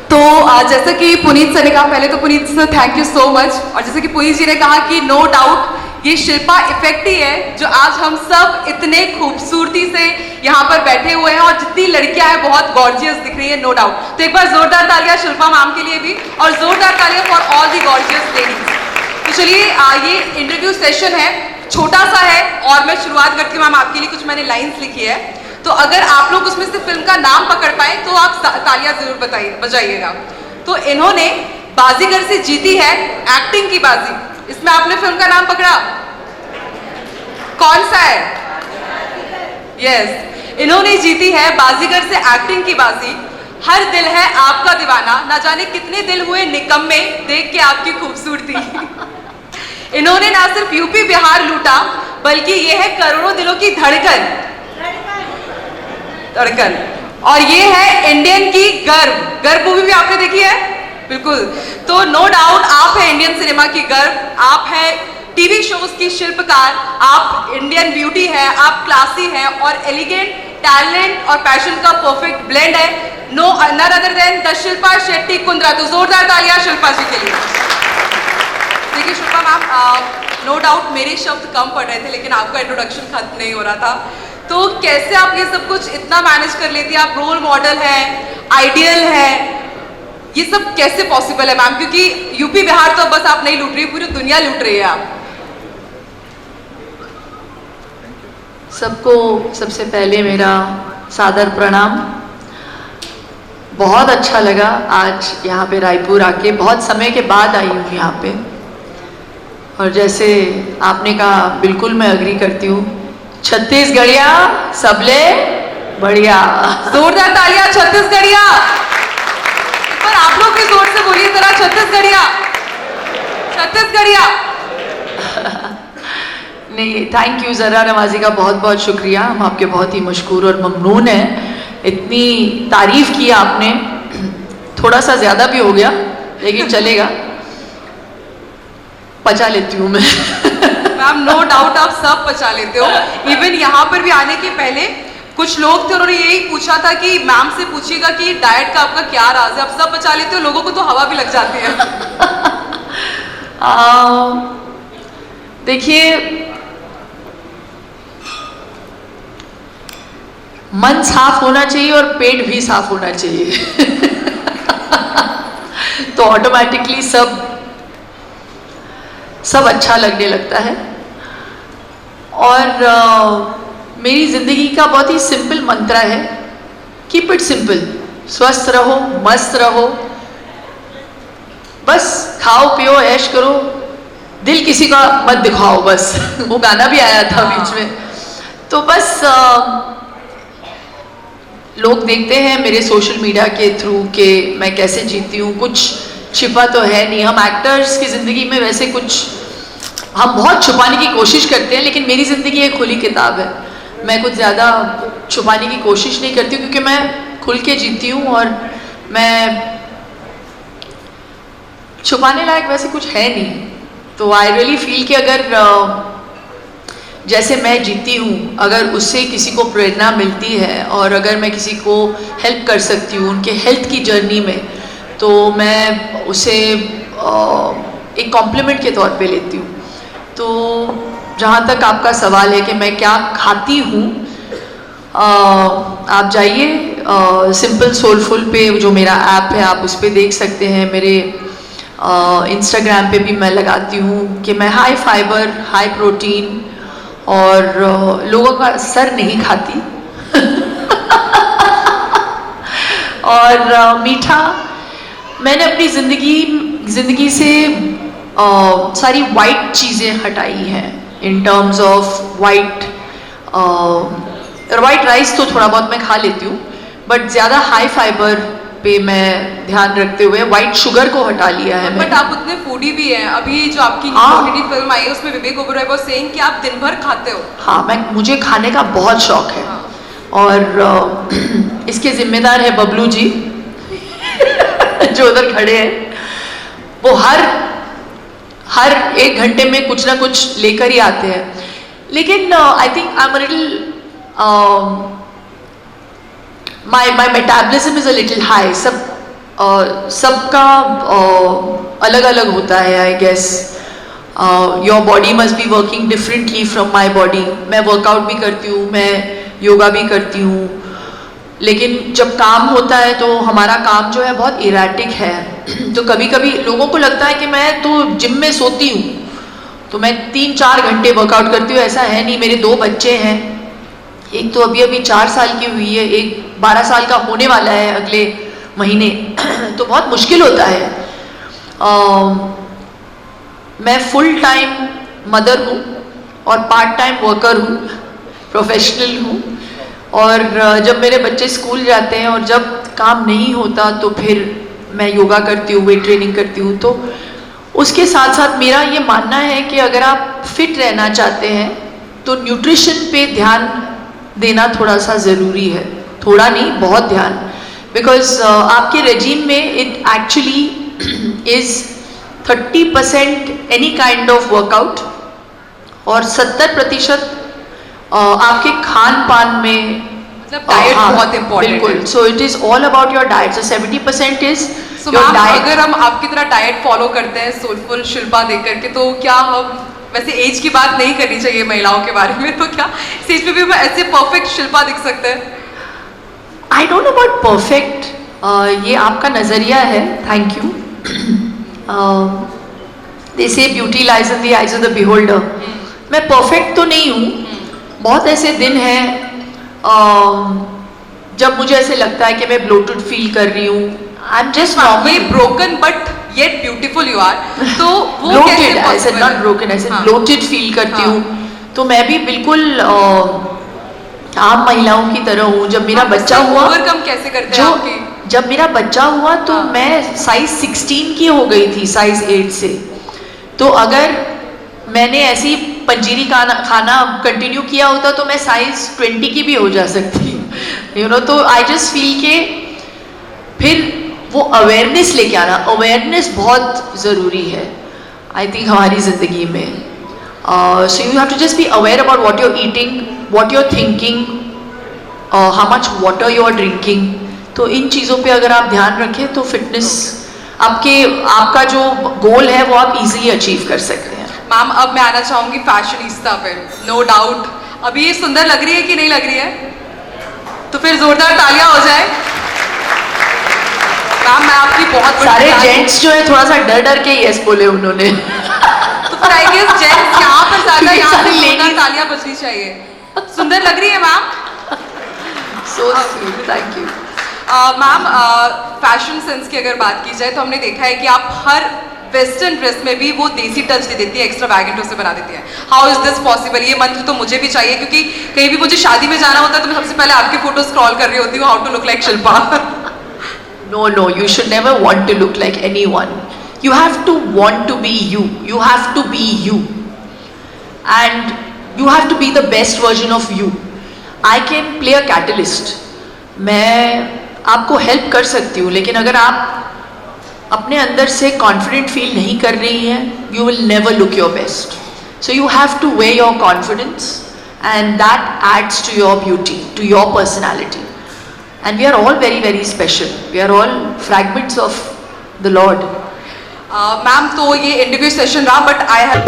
तो जैसा कि पुनीत सर ने कहा, पहले तो Puneet sir thank you so much. और जैसे कि पुनीत जी ने कहा कि नो डाउट ये शिल्पा इफेक्ट ही है जो आज हम सब इतने खूबसूरती से यहाँ पर बैठे हुए हैं और जितनी लड़कियां हैं बहुत गॉर्जियस दिख रही है, नो डाउट। तो एक बार जोरदार तालियां शिल्पा मैम के लिए भी और जोरदार तालियां for all the gorgeous ladies. तो चलिए ये इंटरव्यू सेशन है, छोटा सा है और मैं शुरुआत करती हूँ। मैम आपके लिए कुछ मैंने लाइन्स लिखी है, तो अगर आप लोग उसमें से फिल्म का नाम पकड़ पाए तो आप तालियां जरूर बजाइएगा। तो इन्होंने बाजीगर से जीती है एक्टिंग की बाजी। इसमें आपने फिल्म का नाम पकड़ा, कौन सा है? यस, इन्होंने जीती है बाजीगर से एक्टिंग की बाजी। हर दिल है आपका दीवाना, ना जाने कितने दिल हुए निकम्मे देख के आपकी खूबसूरती। इन्होंने ना सिर्फ यूपी बिहार लूटा बल्कि ये है करोड़ों दिलों की धड़कन। और ये है इंडियन की गर्व मूवी भी आपने देखी है? बिल्कुल। तो नो डाउट आप है इंडियन सिनेमा की गर्व, आप है टीवी शोज की शिल्पकार, आप इंडियन ब्यूटी है, आप क्लासी है और एलिगेंट टैलेंट और पैशन का परफेक्ट ब्लेंड है। No none other than the Shilpa Shetty Kundra. तो जोरदार तालियां शिल्पा जी के लिए। देखिए शिल्पा मैम, नो डाउट मेरे शब्द कम पड़ रहे थे लेकिन आपका इंट्रोडक्शन खत्म नहीं हो रहा था। तो कैसे आप ये सब कुछ इतना मैनेज कर लेती हैं? आप रोल मॉडल हैं, आइडियल हैं, ये सब कैसे पॉसिबल है मैम? क्योंकि यूपी बिहार तो बस आप नहीं लूट रही, पूरी दुनिया लूट रही है आप। सबको सबसे पहले मेरा सादर प्रणाम। बहुत अच्छा लगा आज यहाँ पे रायपुर आके, बहुत समय के बाद आई हूँ यहाँ पे। और जैसे आपने कहा बिल्कुल मैं अग्री करती हूँ, छत्तीसगढ़िया सबले बढ़िया। जोरदार तालियां छत्तीसगढ़िया। पर आप लोग भी जोर से बोलिए जरा, छत्तीसगढ़िया छत्तीसगढ़िया। नहीं, थैंक यू ज़रा नवाजी का बहुत बहुत शुक्रिया। हम आपके बहुत ही मशकूर और ममनून हैं। इतनी तारीफ की आपने, थोड़ा सा ज़्यादा भी हो गया लेकिन चलेगा, पचा लेती हूँ मैं। मैम नो डाउट आप सब पचा लेते हो। इवन यहाँ पर भी आने के पहले कुछ लोग थे, उन्होंने यही पूछा था कि मैम से पूछिएगा कि डाइट का आपका क्या राज है। आप सब पचा लेते हो, लोगों को तो हवा भी लग जाती है। देखिए, मन साफ होना चाहिए और पेट भी साफ होना चाहिए। तो ऑटोमेटिकली सब अच्छा लगने लगता है। और मेरी ज़िंदगी का बहुत ही सिंपल मंत्र है, कीप इट सिंपल। स्वस्थ रहो, मस्त रहो, बस खाओ पियो ऐश करो, दिल किसी का मत दिखाओ बस। वो गाना भी आया था बीच में। तो बस लोग देखते हैं मेरे सोशल मीडिया के थ्रू कि मैं कैसे जीती हूँ, कुछ छिपा तो है नहीं। हम एक्टर्स की ज़िंदगी में वैसे कुछ हम बहुत छुपाने की कोशिश करते हैं, लेकिन मेरी ज़िंदगी एक खुली किताब है। मैं कुछ ज़्यादा छुपाने की कोशिश नहीं करती हूँ क्योंकि मैं खुल के जीती हूँ और मैं छुपाने लायक वैसे कुछ है नहीं। तो आई रियली फील कि अगर जैसे मैं जीती हूँ, अगर उससे किसी को प्रेरणा मिलती है और अगर मैं किसी को हेल्प कर सकती हूँ उनके हेल्थ की जर्नी में, तो मैं उसे एक कॉम्प्लीमेंट के तौर पे लेती हूँ। तो जहाँ तक आपका सवाल है कि मैं क्या खाती हूँ, आप जाइए सिंपल सोलफुल पे, जो मेरा ऐप है आप उस पर देख सकते हैं। मेरे इंस्टाग्राम पे भी मैं लगाती हूँ कि मैं हाई फाइबर, हाई प्रोटीन और लोगों का सर नहीं खाती। और मीठा, मैंने अपनी ज़िंदगी से सारी वाइट चीज़ें हटाई हैं। In terms of white rice तो थोड़ा बहुत मैं खा लेती हूँ, बट ज़्यादा हाई फाइबर पे मैं ध्यान रखते हुए वाइट शुगर को हटा लिया है। बट आप उतने फूडी भी हैं। अभी जो आपकी फिल्म आई है उसमें विवेक ओबेरॉय वाज सेइंग कि आप दिन भर खाते हो। हाँ, मुझे खाने का बहुत शौक है। हाँ। और इसके जिम्मेदार है बबलू जी जो उधर खड़े हैं। वो हर एक घंटे में कुछ ना कुछ लेकर ही आते हैं। लेकिन I think I am a little my metabolism is a little high. सब सबका अलग अलग होता है I guess. Your body must be working differently from my body. मैं वर्कआउट भी करती हूँ, मैं योगा भी करती हूँ, लेकिन जब काम होता है तो हमारा काम जो है बहुत इराटिक है. तो कभी कभी लोगों को लगता है कि मैं तो जिम में सोती हूँ तो मैं 3-4 घंटे वर्कआउट करती हूँ. ऐसा है नहीं. मेरे 2 बच्चे हैं, एक तो अभी अभी 4 साल की हुई है, एक 12 साल का होने वाला है अगले महीने. तो बहुत मुश्किल होता है. मैं फुल टाइम मदर हूँ और पार्ट टाइम वर्कर हूँ, प्रोफेशनल हूँ. और जब मेरे बच्चे स्कूल जाते हैं और जब काम नहीं होता तो फिर मैं योगा करती हूँ, वेट ट्रेनिंग करती हूँ. तो उसके साथ साथ मेरा ये मानना है कि अगर आप फिट रहना चाहते हैं तो न्यूट्रिशन पे ध्यान देना थोड़ा सा ज़रूरी है. थोड़ा नहीं, बहुत ध्यान. बिकॉज आपके रेजीम में it actually is 30% any kind of workout और 70% आपके खान पान में, मतलब डाइट बहुत इंपॉर्टेंट है. बिल्कुल. So it is all about your diet. So 70% is So, your ma'am, diet. अगर हम आपकी तरह डाइट फॉलो करते हैं सोलफुल शिल्पा देख करके, तो क्या हम, वैसे एज की बात नहीं करनी चाहिए महिलाओं के बारे में, तो क्या इस एज पे भी हम ऐसे परफेक्ट शिल्पा दिख सकते हैं? I don't know about perfect. ये आपका नज़रिया है. Thank you. They say beauty lies in the eyes of the beholder. मैं परफेक्ट तो नहीं हूँ. बहुत ऐसे दिन हैं जब मुझे ऐसे लगता है कि मैं ब्लोटेड फील कर रही हूँ. आई एम जस्ट ये normal. Broken but yet beautiful you are. तो वो ब्लोटेड, कैसे आई सेड possible नॉट है? ब्रोकन, आई सेड हाँ. ब्लोटेड फील करती हाँ. हूँ. तो मैं भी बिल्कुल आम महिलाओं की तरह हूँ. जब मेरा बच्चा हुआ, ओवरकम कैसे करते हैं आपकी? जब मेरा बच्चा हुआ तो हाँ. मैं साइज 16 की हो गई थी साइज 8 से. तो अगर मैंने ऐसी पंजीरी खाना कंटिन्यू किया होता तो मैं साइज 20 की भी हो जा सकती, यू नो. तो आई जस्ट फील के फिर वो अवेयरनेस लेके आना, अवेयरनेस बहुत ज़रूरी है आई थिंक हमारी ज़िंदगी में. So you have to just be aware about what you are eating, what you are thinking, how much water you are drinking. तो इन चीज़ों पे अगर आप ध्यान रखें तो फिटनेस आपका जो गोल है वो आप इजीली अचीव कर सकते हैं. मैम, अब मैं आना चाहूंगी फैशनिस्ता पे. नो डाउट अभी ये सुंदर लग रही है कि नहीं लग रही है? तो फिर जोरदार तालियां हो जाए. मैम, मैं आपकी बहुत बड़ी सारे fan हूं. जेंट्स जो है थोड़ा सा डर डर के यस बोले उन्होंने. तो फिर आई गेस जेंट्स यहाँ पर ज्यादा, क्योंकि यहाँ सारी से जोरदार ladies- तालियां बजनी चाहिए. सुंदर लग रही है ma'am. So sweet, thank you. Ma'am, fashion sense की अगर बात की जाए तो हमने देखा है कि आप हर वेस्टर्न ड्रेस में भी वो देसी टच दे देती है, एक्स्ट्रा वैगेंट उसे बना देती है. How is this possible? ये मंत्र तो मुझे भी चाहिए, क्योंकि कहीं भी मुझे शादी में जाना होता है तो मैं सबसे पहले आपकी फोटो स्क्रॉल कर रही होती हूँ, how to look like Shilpa. No, you should never want to look like anyone. You have to want to be you. You have to be you. And you have to be the best version of you. I can play a catalyst. मैं आपको help कर सकती हूँ, लेकिन अगर आप अपने अंदर से कॉन्फिडेंट फील नहीं कर रही हैं, you will never look your best. So you have to wear your confidence, and that adds to your beauty, to your personality. And we are all very, very special. We are all fragments of the Lord. Ma'am, तो ये interview session रहा, but I have